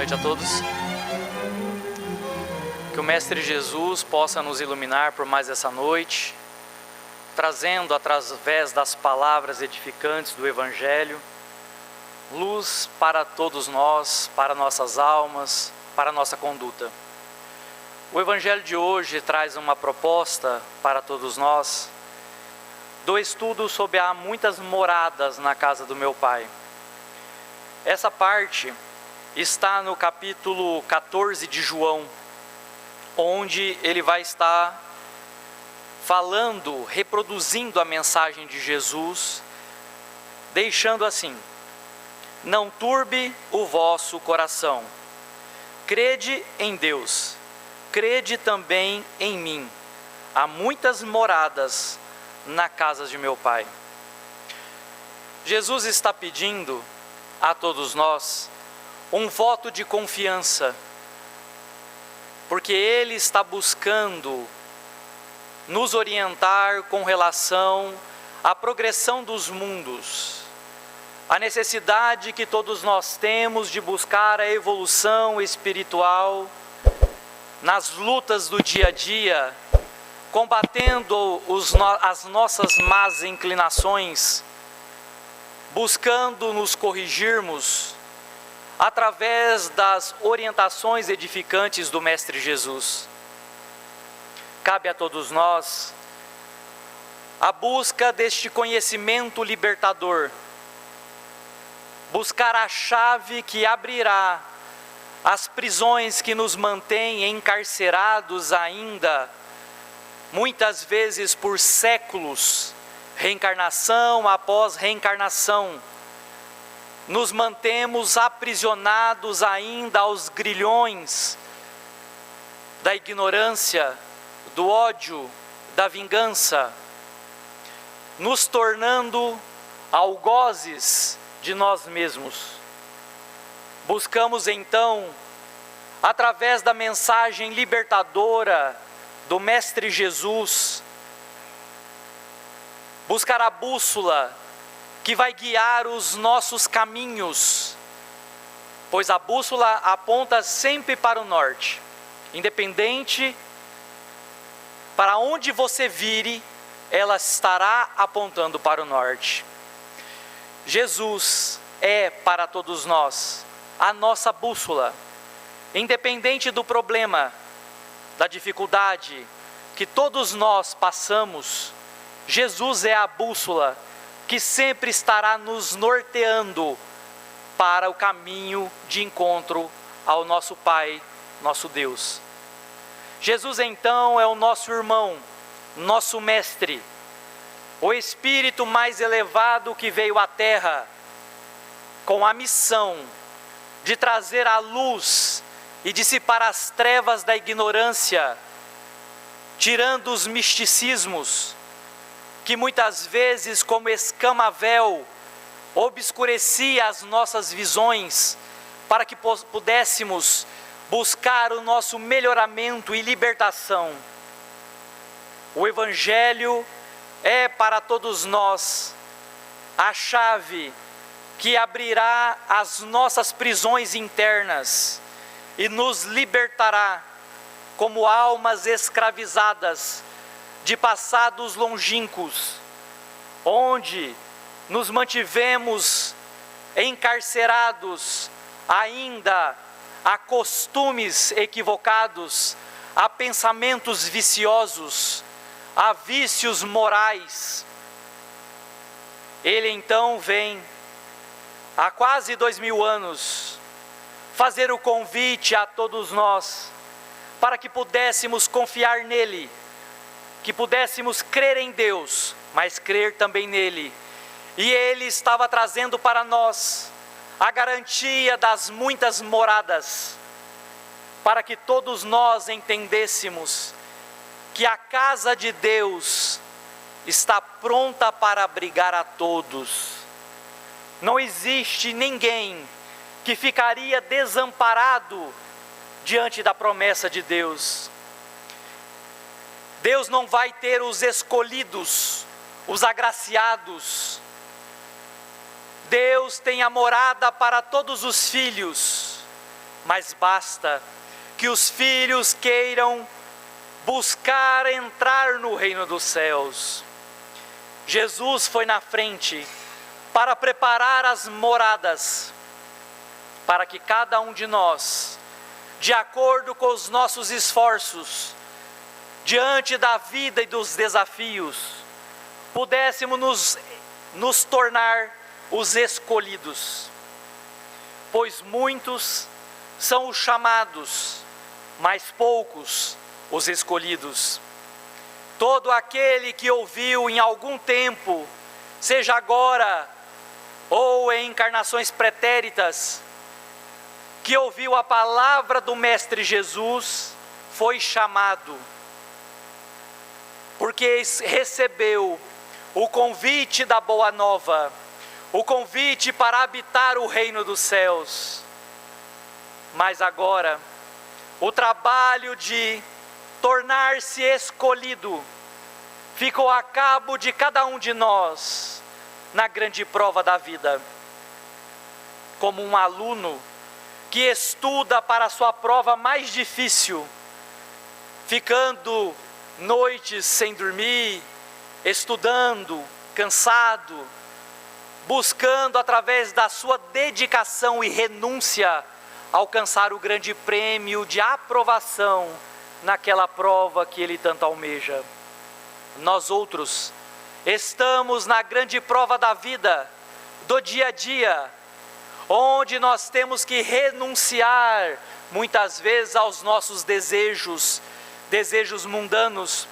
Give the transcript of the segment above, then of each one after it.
noite a todos. Que o Mestre Jesus possa nos iluminar por mais essa noite, trazendo através das palavras edificantes do Evangelho, luz para todos nós, para nossas almas, para nossa conduta. O Evangelho de hoje traz uma proposta para todos nós, do estudo sobre há muitas moradas na casa do meu Pai. Essa parte está no capítulo 14 de João, onde ele vai estar falando, reproduzindo a mensagem de Jesus, deixando assim: não turbe o vosso coração, crede em Deus, crede também em mim, há muitas moradas na casa de meu Pai. Jesus está pedindo a todos nós um voto de confiança, porque Ele está buscando nos orientar com relação à progressão dos mundos, a necessidade que todos nós temos de buscar a evolução espiritual nas lutas do dia a dia, combatendo as nossas más inclinações, buscando nos corrigirmos através das orientações edificantes do Mestre Jesus. Cabe a todos nós a busca deste conhecimento libertador, buscar a chave que abrirá as prisões que nos mantêm encarcerados ainda, muitas vezes por séculos, reencarnação após reencarnação, nos mantemos aprisionados ainda aos grilhões da ignorância, do ódio, da vingança, nos tornando algozes de nós mesmos. Buscamos então, através da mensagem libertadora do Mestre Jesus, buscar a bússola que vai guiar os nossos caminhos, pois a bússola aponta sempre para o norte, independente para onde você vire, ela estará apontando para o norte. Jesus é para todos nós a nossa bússola, independente do problema, da dificuldade que todos nós passamos. Jesus é a bússola que sempre estará nos norteando para o caminho de encontro ao nosso Pai, nosso Deus. Jesus então é o nosso irmão, nosso mestre, o Espírito mais elevado que veio à Terra com a missão de trazer a luz e dissipar as trevas da ignorância, tirando os misticismos que muitas vezes, como escama-véu, obscurecia as nossas visões, para que pudéssemos buscar o nosso melhoramento e libertação. O Evangelho é para todos nós a chave que abrirá as nossas prisões internas e nos libertará como almas escravizadas de passados longínquos, onde nos mantivemos encarcerados ainda a costumes equivocados, a pensamentos viciosos, a vícios morais. Ele então vem, há quase 2000 anos, fazer o convite a todos nós, para que pudéssemos confiar nele, que pudéssemos crer em Deus, mas crer também nele. E ele estava trazendo para nós a garantia das muitas moradas, para que todos nós entendêssemos que a casa de Deus está pronta para abrigar a todos. Não existe ninguém que ficaria desamparado diante da promessa de Deus. Deus não vai ter os escolhidos, os agraciados. Deus tem a morada para todos os filhos. mas basta que os filhos queiram buscar entrar no reino dos céus. Jesus foi na frente para preparar as moradas, para que cada um de nós, de acordo com os nossos esforços, diante da vida e dos desafios, pudéssemos nos tornar os escolhidos. Pois muitos são os chamados, mas poucos os escolhidos. Todo aquele que ouviu em algum tempo, seja agora ou em encarnações pretéritas, que ouviu a palavra do Mestre Jesus, foi chamado, porque recebeu o convite da Boa Nova, o convite para habitar o reino dos céus. Mas agora, o trabalho de tornar-se escolhido ficou a cabo de cada um de nós na grande prova da vida. Como um aluno que estuda para a sua prova mais difícil, ficando noites sem dormir, estudando, cansado, buscando através da sua dedicação e renúncia alcançar o grande prêmio de aprovação naquela prova que ele tanto almeja. Nós outros estamos na grande prova da vida, do dia a dia, onde nós temos que renunciar muitas vezes aos nossos desejos mundanos,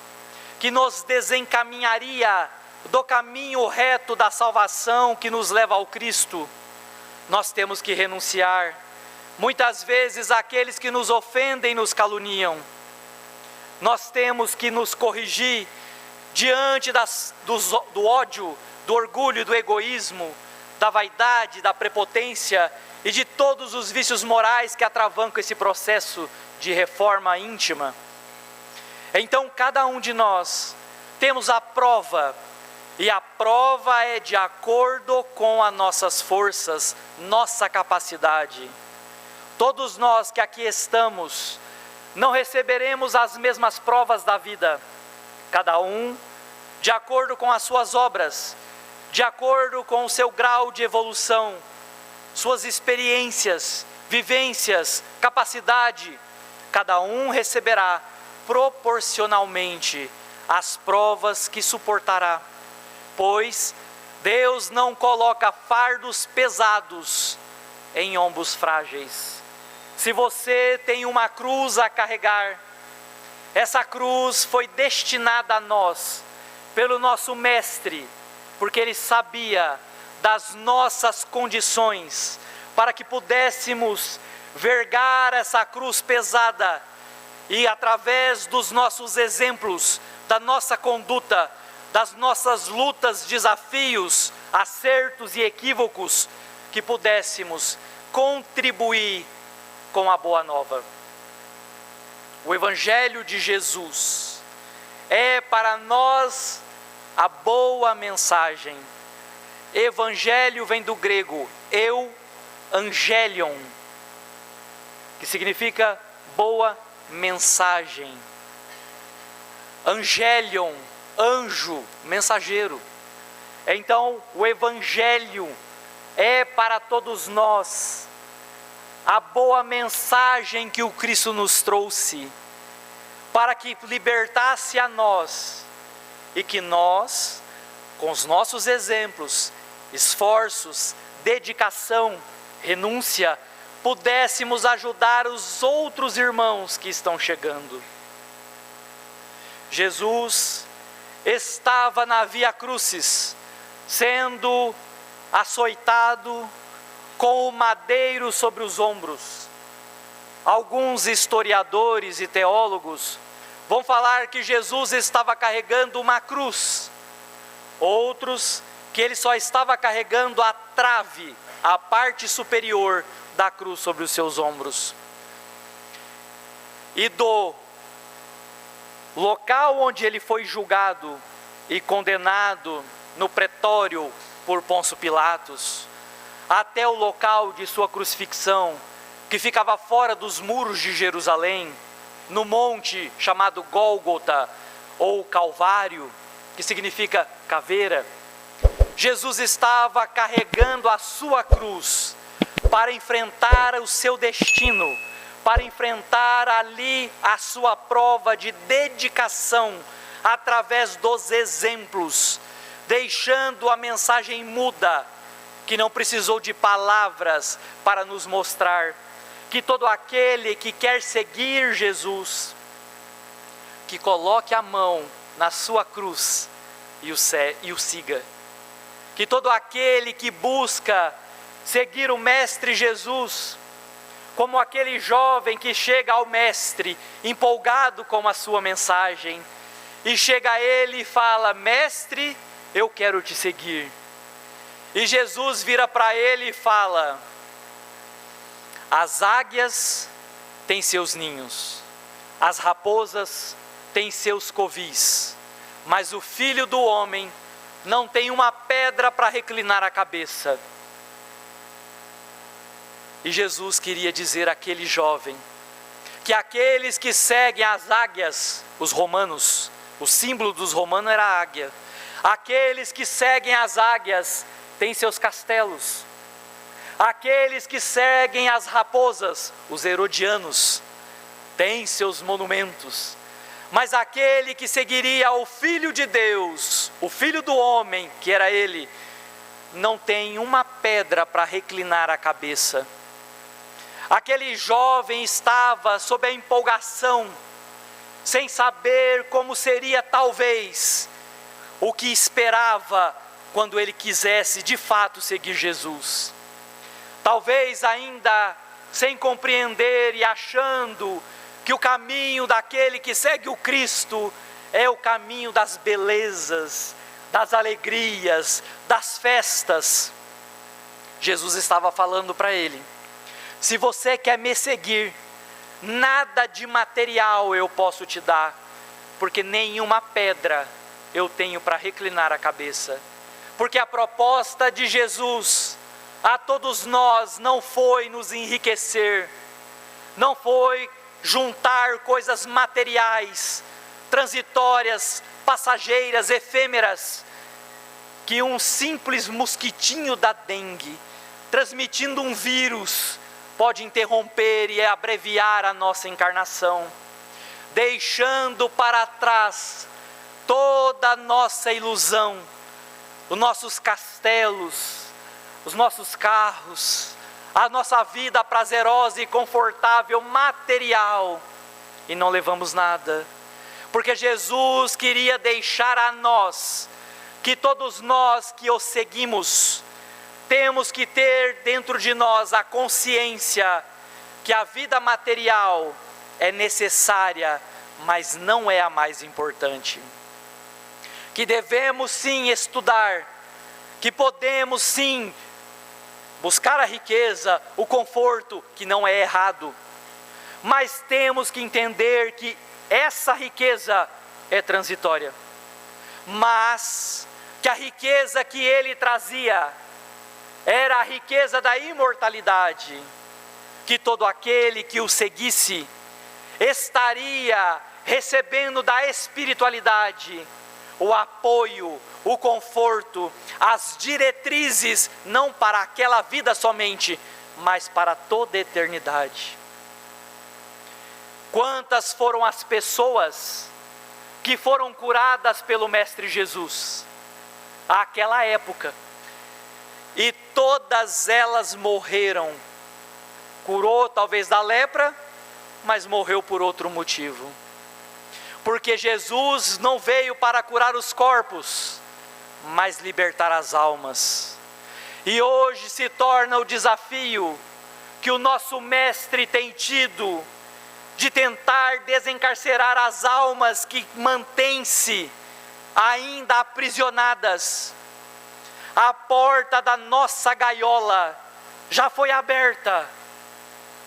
que nos desencaminharia do caminho reto da salvação que nos leva ao Cristo. Nós temos que renunciar. Muitas vezes aqueles que nos ofendem nos caluniam. Nós temos que nos corrigir diante do ódio, do orgulho, do egoísmo, da vaidade, da prepotência e de todos os vícios morais que atravancam esse processo de reforma íntima. Então cada um de nós temos a prova, e a prova é de acordo com as nossas forças, nossa capacidade. Todos nós que aqui estamos, não receberemos as mesmas provas da vida, cada um de acordo com as suas obras, de acordo com o seu grau de evolução, suas experiências, vivências, capacidade, cada um receberá proporcionalmente as provas que suportará, pois Deus não coloca fardos pesados em ombros frágeis. Se você tem uma cruz a carregar, essa cruz foi destinada a nós, pelo nosso Mestre, porque Ele sabia das nossas condições, para que pudéssemos vergar essa cruz pesada, e através dos nossos exemplos, da nossa conduta, das nossas lutas, desafios, acertos e equívocos, que pudéssemos contribuir com a Boa Nova. O Evangelho de Jesus é para nós a boa mensagem. Evangelho vem do grego euangelion, que significa boa mensagem. Angelion, anjo, mensageiro. Então o Evangelho é para todos nós a boa mensagem que o Cristo nos trouxe, para que libertasse a nós, e que nós, com os nossos exemplos, esforços, dedicação, renúncia, pudéssemos ajudar os outros irmãos que estão chegando. Jesus estava na Via Crucis, sendo açoitado, com o madeiro sobre os ombros. Alguns historiadores e teólogos vão falar que Jesus estava carregando uma cruz, outros que ele só estava carregando a trave, a parte superior da cruz sobre os seus ombros. E do local onde ele foi julgado e condenado no pretório por Pôncio Pilatos, até o local de sua crucifixão, que ficava fora dos muros de Jerusalém, no monte chamado Gólgota, ou Calvário, que significa caveira, Jesus estava carregando a sua cruz para enfrentar o seu destino, para enfrentar ali a sua prova de dedicação através dos exemplos, deixando a mensagem muda, que não precisou de palavras para nos mostrar que todo aquele que quer seguir Jesus, que coloque a mão na sua cruz e o siga. Que todo aquele que busca seguir o Mestre Jesus, como aquele jovem que chega ao Mestre, empolgado com a sua mensagem, e chega a ele e fala: Mestre, eu quero te seguir. E Jesus vira para ele e fala: as águias têm seus ninhos, as raposas têm seus covis, mas o Filho do Homem não tem uma pedra para reclinar a cabeça. E Jesus queria dizer àquele jovem que aqueles que seguem as águias, os romanos, o símbolo dos romanos era a águia, aqueles que seguem as águias têm seus castelos, aqueles que seguem as raposas, os herodianos, têm seus monumentos, mas aquele que seguiria o Filho de Deus, o Filho do Homem, que era ele, não tem uma pedra para reclinar a cabeça. Aquele jovem estava sob a empolgação, sem saber como seria talvez o que esperava quando ele quisesse de fato seguir Jesus. Talvez ainda sem compreender e achando que o caminho daquele que segue o Cristo é o caminho das belezas, das alegrias, das festas. Jesus estava falando para ele: se você quer me seguir, nada de material eu posso te dar, porque nenhuma pedra eu tenho para reclinar a cabeça. Porque a proposta de Jesus a todos nós não foi nos enriquecer, não foi juntar coisas materiais, transitórias, passageiras, efêmeras, que um simples mosquitinho da dengue, transmitindo um vírus, pode interromper e abreviar a nossa encarnação, deixando para trás toda a nossa ilusão, os nossos castelos, os nossos carros, a nossa vida prazerosa e confortável material, e não levamos nada, porque Jesus queria deixar a nós, que todos nós que o seguimos, temos que ter dentro de nós a consciência que a vida material é necessária, mas não é a mais importante. Que devemos sim estudar, que podemos sim buscar a riqueza, o conforto, que não é errado, mas temos que entender que essa riqueza é transitória, mas que a riqueza que ele trazia era a riqueza da imortalidade, que todo aquele que o seguisse estaria recebendo da espiritualidade o apoio, o conforto, as diretrizes, não para aquela vida somente, mas para toda a eternidade. Quantas foram as pessoas que foram curadas pelo Mestre Jesus àquela época, e todas elas morreram? Curou talvez da lepra, mas morreu por outro motivo, porque Jesus não veio para curar os corpos, mas libertar as almas. E hoje se torna o desafio que o nosso Mestre tem tido, de tentar desencarcerar as almas que mantêm-se ainda aprisionadas. A porta da nossa gaiola já foi aberta,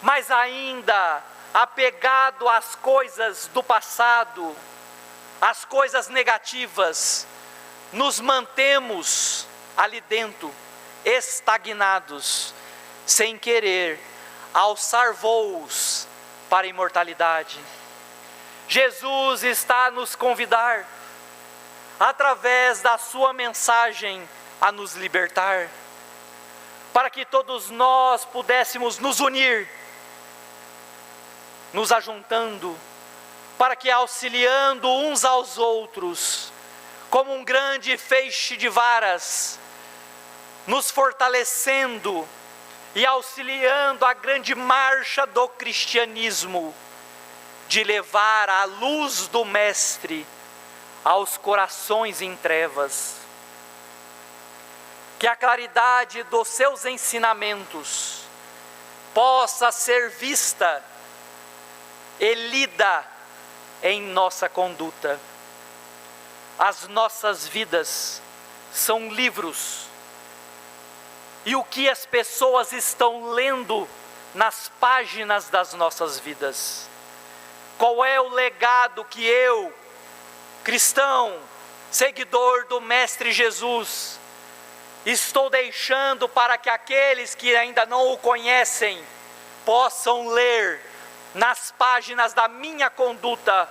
mas ainda apegado às coisas do passado, às coisas negativas, nos mantemos ali dentro, estagnados, sem querer alçar voos para a imortalidade. Jesus está a nos convidar, através da sua mensagem, a nos libertar, para que todos nós pudéssemos nos unir, nos ajuntando, para que auxiliando uns aos outros, como um grande feixe de varas, nos fortalecendo e auxiliando a grande marcha do cristianismo, de levar a luz do Mestre aos corações em trevas. Que a claridade dos seus ensinamentos possa ser vista e lida em nossa conduta. As nossas vidas são livros, e o que as pessoas estão lendo nas páginas das nossas vidas? Qual é o legado que eu, cristão, seguidor do Mestre Jesus, estou deixando para que aqueles que ainda não o conhecem possam ler nas páginas da minha conduta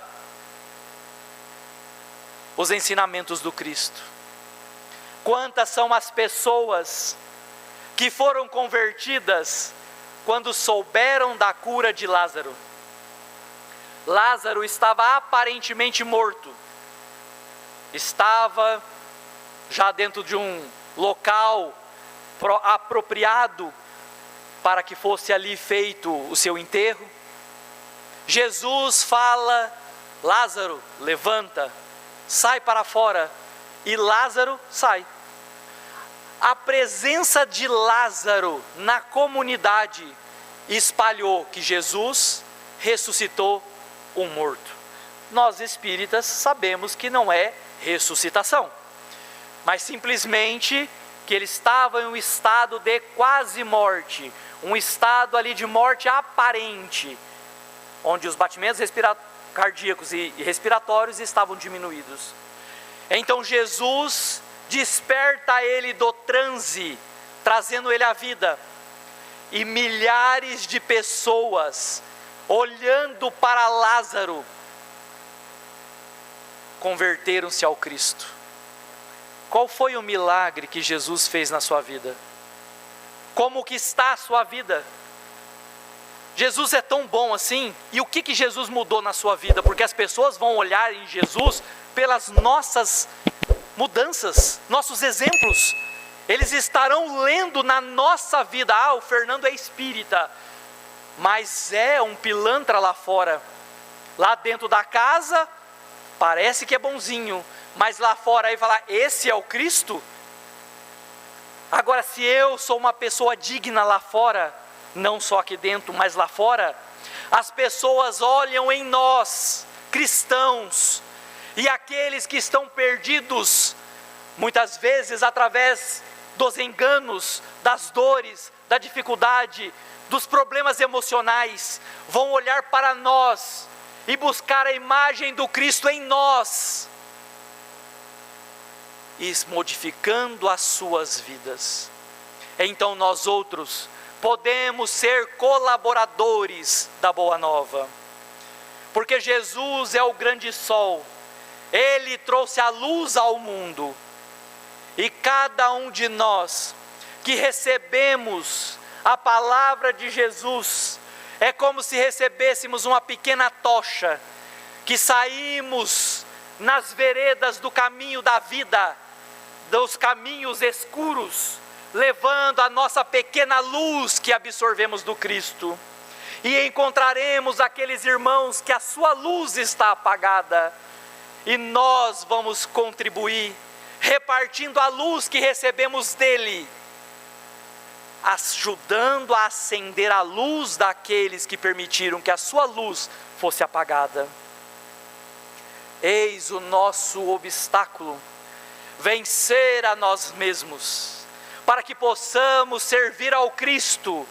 os ensinamentos do Cristo? Quantas são as pessoas que foram convertidas quando souberam da cura de Lázaro? Lázaro estava aparentemente morto, estava já dentro de um local apropriado para que fosse ali feito o seu enterro. Jesus fala: Lázaro, levanta, sai para fora, e Lázaro sai. A presença de Lázaro na comunidade espalhou que Jesus ressuscitou um morto. Nós espíritas sabemos que não é ressuscitação, mas simplesmente que ele estava em um estado de quase morte, um estado ali de morte aparente, onde os batimentos cardíacos e respiratórios estavam diminuídos. Então Jesus desperta ele do transe, trazendo ele à vida, e milhares de pessoas, olhando para Lázaro, converteram-se ao Cristo. Qual foi o milagre que Jesus fez na sua vida? Como que está a sua vida? Jesus é tão bom assim? E o que Jesus mudou na sua vida? Porque as pessoas vão olhar em Jesus pelas nossas mudanças, nossos exemplos. Eles estarão lendo na nossa vida: o Fernando é espírita, mas é um pilantra lá fora. Lá dentro da casa parece que é bonzinho, mas lá fora aí falar: esse é o Cristo? Agora, se eu sou uma pessoa digna lá fora, não só aqui dentro, mas lá fora, as pessoas olham em nós, cristãos, e aqueles que estão perdidos, muitas vezes através dos enganos, das dores, da dificuldade, dos problemas emocionais, vão olhar para nós e buscar a imagem do Cristo em nós, e modificando as suas vidas. Então nós outros podemos ser colaboradores da Boa Nova, porque Jesus é o grande sol, Ele trouxe a luz ao mundo, e cada um de nós que recebemos a palavra de Jesus, é como se recebêssemos uma pequena tocha, que saímos nas veredas do caminho da vida, dos caminhos escuros, levando a nossa pequena luz que absorvemos do Cristo, e encontraremos aqueles irmãos que a sua luz está apagada, e nós vamos contribuir, repartindo a luz que recebemos dele, ajudando a acender a luz daqueles que permitiram que a sua luz fosse apagada. Eis o nosso obstáculo: vencer a nós mesmos, para que possamos servir ao Cristo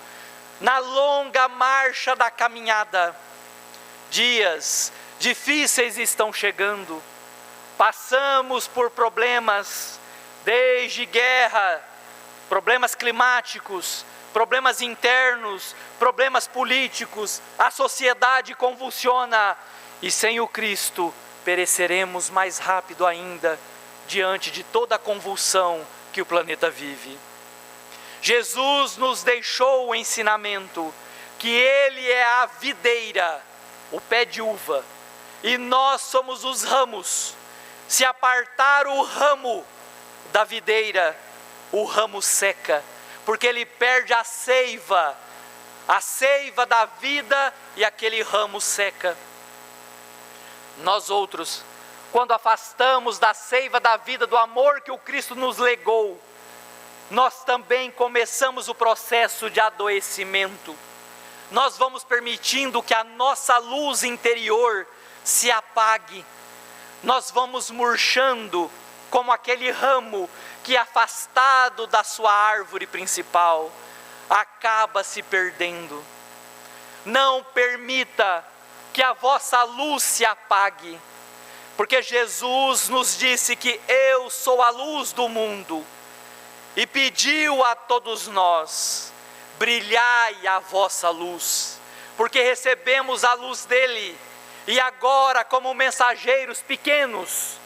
na longa marcha da caminhada. Dias difíceis estão chegando, passamos por problemas, desde guerra, problemas climáticos, problemas internos, problemas políticos, a sociedade convulsiona, e sem o Cristo pereceremos mais rápido ainda diante de toda a convulsão que o planeta vive. Jesus nos deixou o ensinamento que Ele é a videira, o pé de uva, e nós somos os ramos. Se apartar o ramo da videira, o ramo seca, porque ele perde a seiva da vida, e aquele ramo seca. Nós outros, quando afastamos da seiva da vida, do amor que o Cristo nos legou, nós também começamos o processo de adoecimento. Nós vamos permitindo que a nossa luz interior se apague. Nós vamos murchando como aquele ramo que, afastado da sua árvore principal, acaba se perdendo. Não permita que a vossa luz se apague, porque Jesus nos disse que eu sou a luz do mundo, e pediu a todos nós: brilhai a vossa luz, porque recebemos a luz dele, e agora, como mensageiros pequenos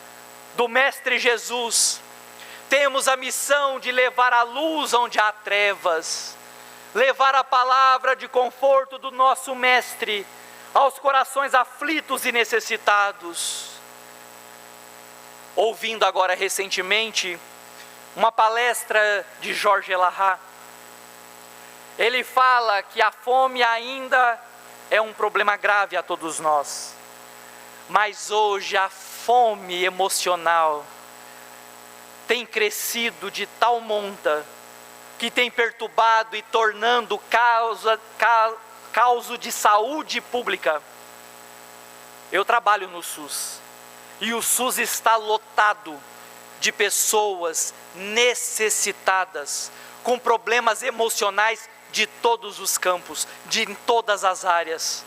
do Mestre Jesus, temos a missão de levar a luz onde há trevas, levar a palavra de conforto do nosso Mestre aos corações aflitos e necessitados. Ouvindo agora recentemente uma palestra de Georges Elahá, ele fala que a fome ainda é um problema grave a todos nós, mas hoje a fome emocional tem crescido de tal monta que tem perturbado e tornando causa de saúde pública. Eu trabalho no SUS, e o SUS está lotado de pessoas necessitadas, com problemas emocionais de todos os campos, de todas as áreas.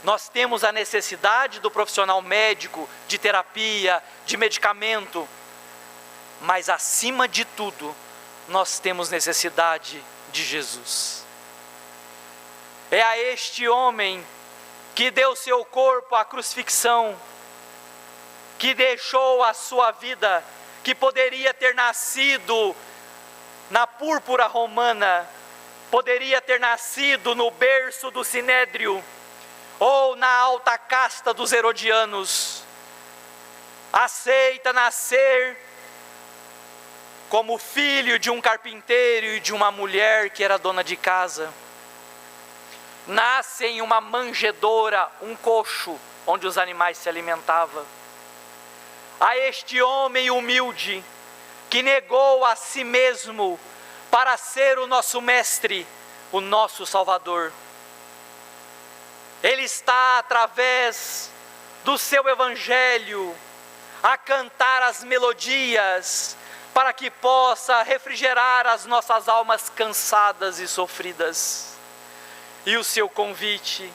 Nós temos a necessidade do profissional médico, de terapia, de medicamento, mas acima de tudo, nós temos necessidade de Jesus. É a este homem que deu seu corpo à crucifixão, que deixou a sua vida, que poderia ter nascido na púrpura romana, poderia ter nascido no berço do Sinédrio, ou na alta casta dos herodianos, aceita nascer como filho de um carpinteiro e de uma mulher que era dona de casa. Nasce em uma manjedoura, um coxo, onde os animais se alimentavam. A este homem humilde, que negou a si mesmo para ser o nosso mestre, o nosso Salvador. Ele está, através do seu evangelho, a cantar as melodias, para que possa refrigerar as nossas almas cansadas e sofridas. E o seu convite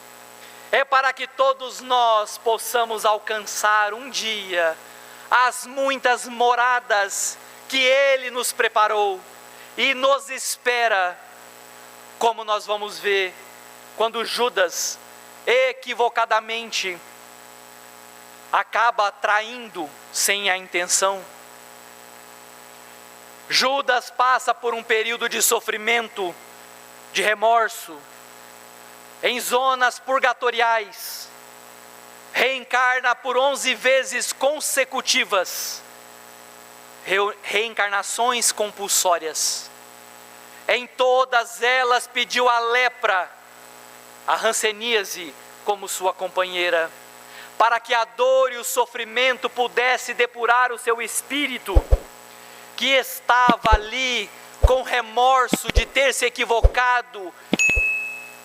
é para que todos nós possamos alcançar um dia as muitas moradas que Ele nos preparou e nos espera, como nós vamos ver quando Judas equivocadamente acaba traindo sem a intenção. Judas passa por um período de sofrimento, de remorso, em zonas purgatoriais, reencarna por 11 vezes consecutivas, reencarnações compulsórias. Em todas elas pediu a lepra, a hanseníase, como sua companheira, para que a dor e o sofrimento pudesse depurar o seu espírito, que estava ali com remorso de ter se equivocado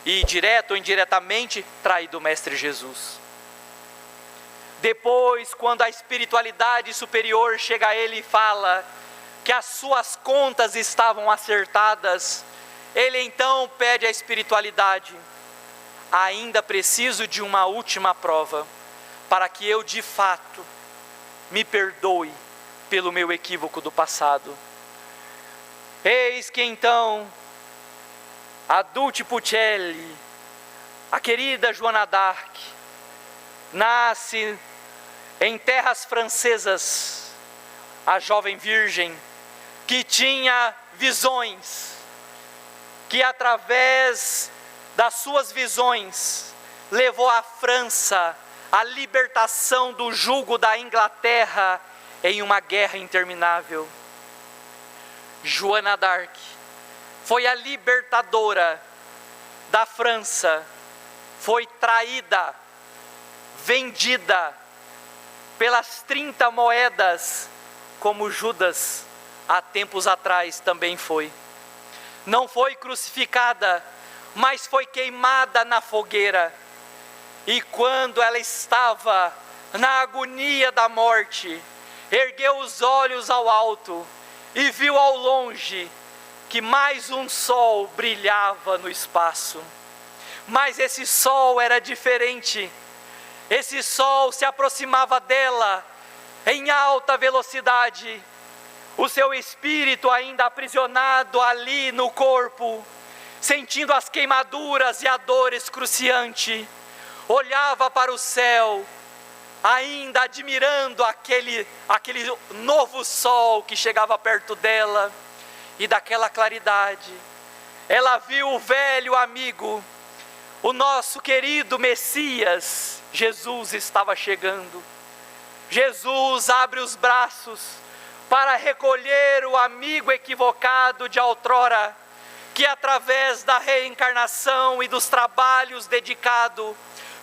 e, direto ou indiretamente, traído o Mestre Jesus. Depois, quando a espiritualidade superior chega a ele e fala que as suas contas estavam acertadas, ele então pede à espiritualidade: ainda preciso de uma última prova, para que eu de fato me perdoe pelo meu equívoco do passado. Eis que então a Dulce Puccelli, a querida Joana d'Arc, nasce em terras francesas, a jovem virgem que tinha visões, que através das suas visões levou a França à libertação do jugo da Inglaterra em uma guerra interminável. Joana d'Arc foi a libertadora da França, foi traída, vendida pelas 30 moedas, como Judas há tempos atrás também foi. Não foi crucificada, mas foi queimada na fogueira. E quando ela estava na agonia da morte, ergueu os olhos ao alto e viu ao longe que mais um sol brilhava no espaço. Mas esse sol era diferente. Esse sol se aproximava dela em alta velocidade. O seu espírito ainda aprisionado ali no corpo, sentindo as queimaduras e a dor excruciante, olhava para o céu, ainda admirando aquele novo sol que chegava perto dela, e daquela claridade, ela viu o velho amigo, o nosso querido Messias. Jesus estava chegando. Jesus abre os braços para recolher o amigo equivocado de outrora, que através da reencarnação e dos trabalhos dedicados,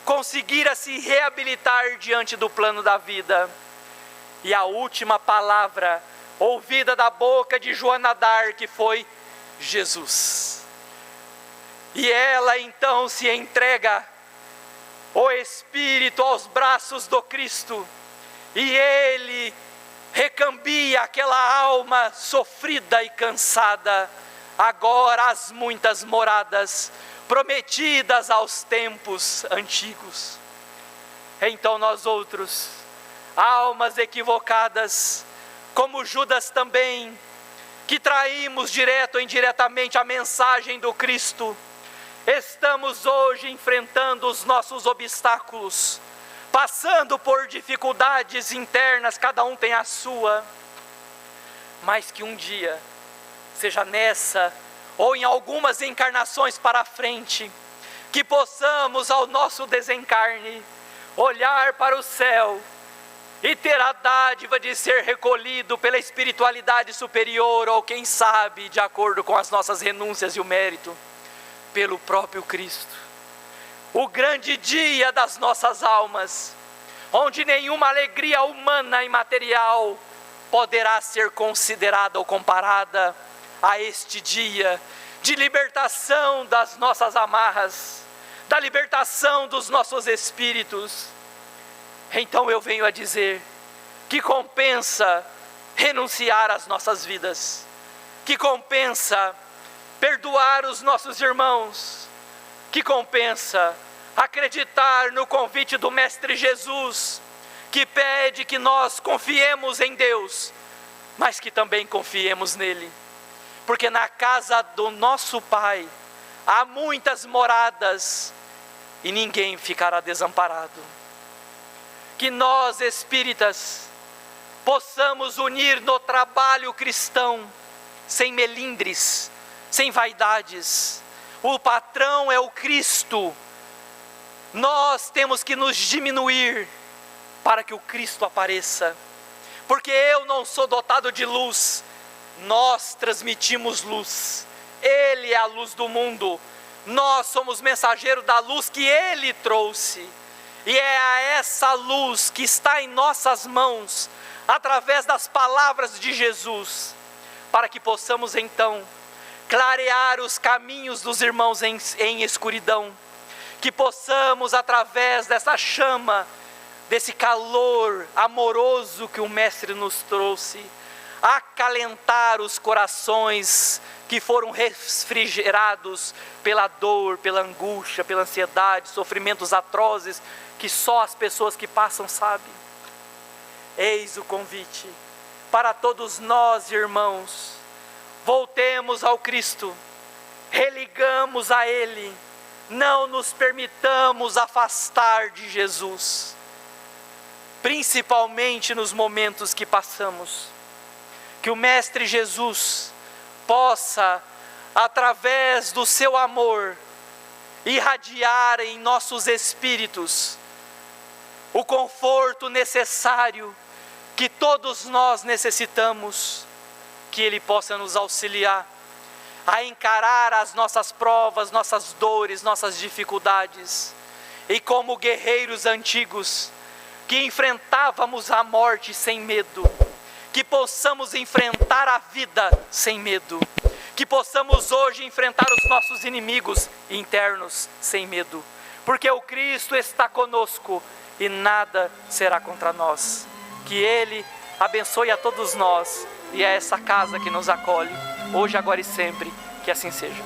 conseguira se reabilitar diante do plano da vida. E a última palavra ouvida da boca de Joana d'Arc foi Jesus. E ela então se entrega, o Espírito, aos braços do Cristo, e Ele recambia aquela alma sofrida e cansada, agora às muitas moradas, prometidas aos tempos antigos. Então nós outros, almas equivocadas, como Judas também, que traímos direto ou indiretamente a mensagem do Cristo, estamos hoje enfrentando os nossos obstáculos, passando por dificuldades internas, cada um tem a sua, mas que um dia, seja nessa ou em algumas encarnações para frente, que possamos ao nosso desencarne olhar para o céu e ter a dádiva de ser recolhido pela espiritualidade superior, ou quem sabe, de acordo com as nossas renúncias e o mérito, pelo próprio Cristo. O grande dia das nossas almas, onde nenhuma alegria humana e material poderá ser considerada ou comparada a este dia de libertação das nossas amarras, da libertação dos nossos espíritos. Então eu venho a dizer que compensa renunciar às nossas vidas, que compensa perdoar os nossos irmãos, que compensa acreditar no convite do Mestre Jesus, que pede que nós confiemos em Deus, mas que também confiemos nele, porque na casa do nosso Pai há muitas moradas e ninguém ficará desamparado. Que nós espíritas possamos unir no trabalho cristão, sem melindres, sem vaidades. O patrão é o Cristo. Nós temos que nos diminuir para que o Cristo apareça, porque eu não sou dotado de luz, nós transmitimos luz, Ele é a luz do mundo, nós somos mensageiros da luz que Ele trouxe, e é a essa luz que está em nossas mãos, através das palavras de Jesus, para que possamos então clarear os caminhos dos irmãos em escuridão, que possamos, através dessa chama, desse calor amoroso que o Mestre nos trouxe, acalentar os corações que foram refrigerados pela dor, pela angústia, pela ansiedade, sofrimentos atrozes, que só as pessoas que passam sabem. Eis o convite para todos nós, irmãos, voltemos ao Cristo, religamos a Ele, não nos permitamos afastar de Jesus, principalmente nos momentos que passamos. Que o Mestre Jesus possa, através do seu amor, irradiar em nossos espíritos o conforto necessário que todos nós necessitamos, que Ele possa nos auxiliar a encarar as nossas provas, nossas dores, nossas dificuldades, e como guerreiros antigos, que enfrentávamos a morte sem medo, que possamos enfrentar a vida sem medo, que possamos hoje enfrentar os nossos inimigos internos sem medo, porque o Cristo está conosco e nada será contra nós. Que Ele abençoe a todos nós e a essa casa que nos acolhe, hoje, agora e sempre, que assim seja.